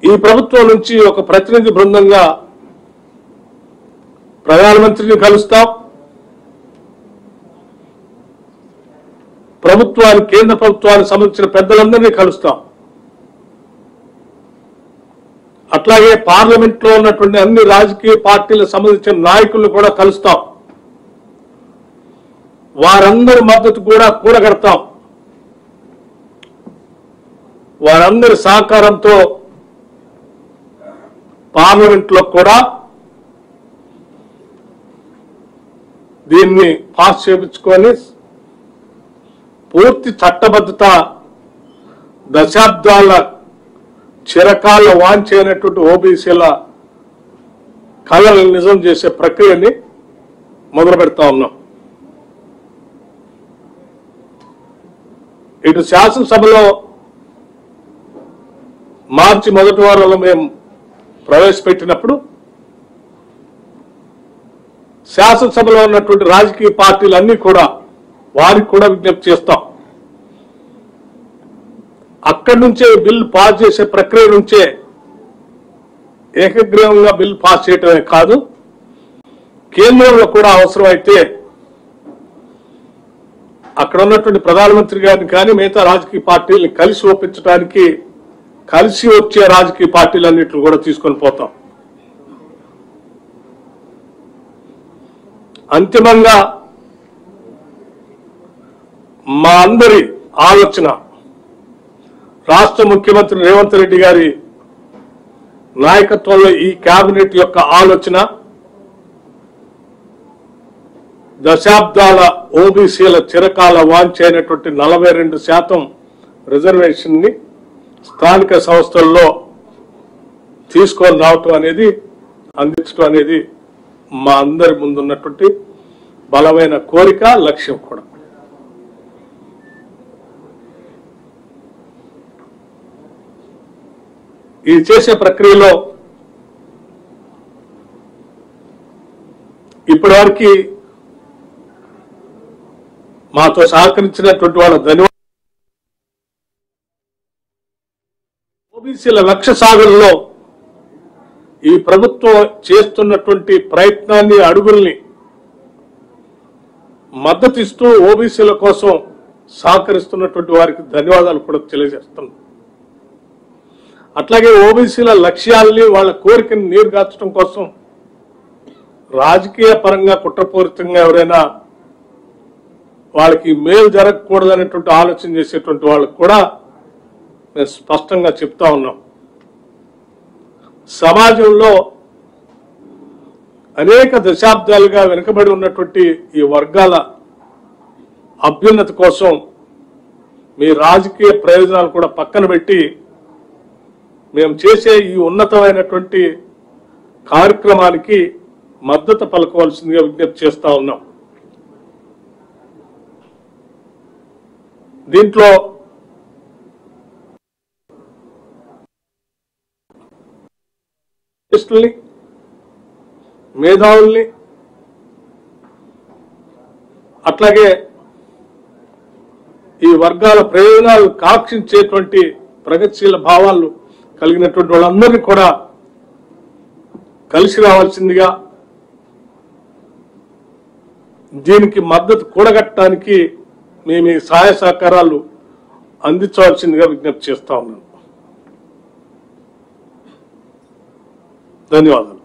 ఈ ప్రభుత్వం నుంచి ఒక ప్రతినిధి బృందంగా ప్రధానమంత్రిని కలుస్తాం, కేంద్ర ప్రభుత్వానికి సంబంధించిన పెద్దలందరినీ కలుస్తాం, అట్లాగే పార్లమెంట్ లో ఉన్నటువంటి అన్ని రాజకీయ పార్టీలకు సంబంధించిన నాయకులను కూడా కలుస్తాం, వారందరి మద్దతు కూడా కూడగడతాం, వారందరి సహకారంతో పార్లమెంట్ లో కూడా దీన్ని పాస్ చేయించుకొని పూర్తి చట్టబద్ధత దశాబ్దాల చిరకాల వాంఛైనటువంటి ఓబీసీల కళలను నిజం చేసే ప్రక్రియని మొదలు పెడతా ఉన్నాం. ఇటు శాసనసభలో మార్చి మొదటి వారంలో మేము ప్రవేశపెట్టినప్పుడు శాసనసభలో ఉన్నటువంటి రాజకీయ పార్టీలన్నీ కూడా వారికి కూడా విజ్ఞప్తి చేస్తాం. అక్కడి నుంచే బిల్లు పాస్ చేసే ప్రక్రియ నుంచే ఏకగ్రీవంగా బిల్లు పాస్ చేయటమే కాదు, కేంద్రంలో కూడా అవసరమైతే అక్కడ ఉన్నటువంటి ప్రధానమంత్రి గారిని కానీ మిగతా రాజకీయ పార్టీలను కలిసి ఒప్పించడానికి కలిసి వచ్చే రాజకీయ పార్టీలన్నింటిని కూడా తీసుకొని పోతాం. అంతిమంగా మా అందరి ఆలోచన రాష్ట్ర ముఖ్యమంత్రి రేవంత్ రెడ్డి గారి నాయకత్వంలో ఈ కేబినెట్ యొక్క ఆలోచన దశాబ్దాల ఓబీసీల చిరకాల వాంఛైనటువంటి 42% రిజర్వేషన్ ని స్థానిక సంస్థల్లో తీసుకొని రావటం అనేది, అందించడం అనేది మా అందరి ముందున్నటువంటి బలమైన కోరిక, లక్ష్యం కూడా. ఇది చేసే ప్రక్రియలో ఇప్పటివరకు మాతో సహకరించినటువంటి వాళ్ళ ధన్యవాదాలు. ఓబీసీల లక్ష్య సాధనలో ఈ ప్రభుత్వం చేస్తున్నటువంటి ప్రయత్నాన్ని, అడుగుల్ని మద్దతిస్తూ ఓబీసీల కోసం సహకరిస్తున్నటువంటి వారికి ధన్యవాదాలు కూడా తెలియజేస్తున్నాం. అట్లాగే ఓబీసీల లక్ష్యాల్ని, వాళ్ళ కోరికను నీరుగార్చడం కోసం రాజకీయ పరంగా కుట్రపూరితంగా ఎవరైనా వాళ్ళకి మేలు జరగకూడదనేటువంటి ఆలోచన చేసేటువంటి వాళ్ళకు కూడా మేము స్పష్టంగా చెప్తా ఉన్నాం. సమాజంలో అనేక దశాబ్దాలుగా వెనుకబడి ఉన్నటువంటి ఈ వర్గాల అభ్యున్నతి కోసం మీ రాజకీయ ప్రయోజనాలు కూడా పక్కన పెట్టి మేము చేసే ఈ ఉన్నతమైనటువంటి కార్యక్రమానికి మద్దతు పలకవలసిందిగా విజ్ఞప్తి చేస్తా ఉన్నాం. దీంట్లో మేధావుల్ని, అట్లాగే ఈ వర్గాల ప్రయోజనాలు కాక్షించేటువంటి ప్రగతిశీల భావాలు కలిగినటువంటి వాళ్ళందరినీ కూడా కలిసి రావాల్సిందిగా, దీనికి మద్దతు కూడగట్టడానికి మేము ఈ సహాయ సహకారాలు అందించవలసిందిగా విజ్ఞప్తి చేస్తా ఉన్నాను. ధన్యవాదాలు.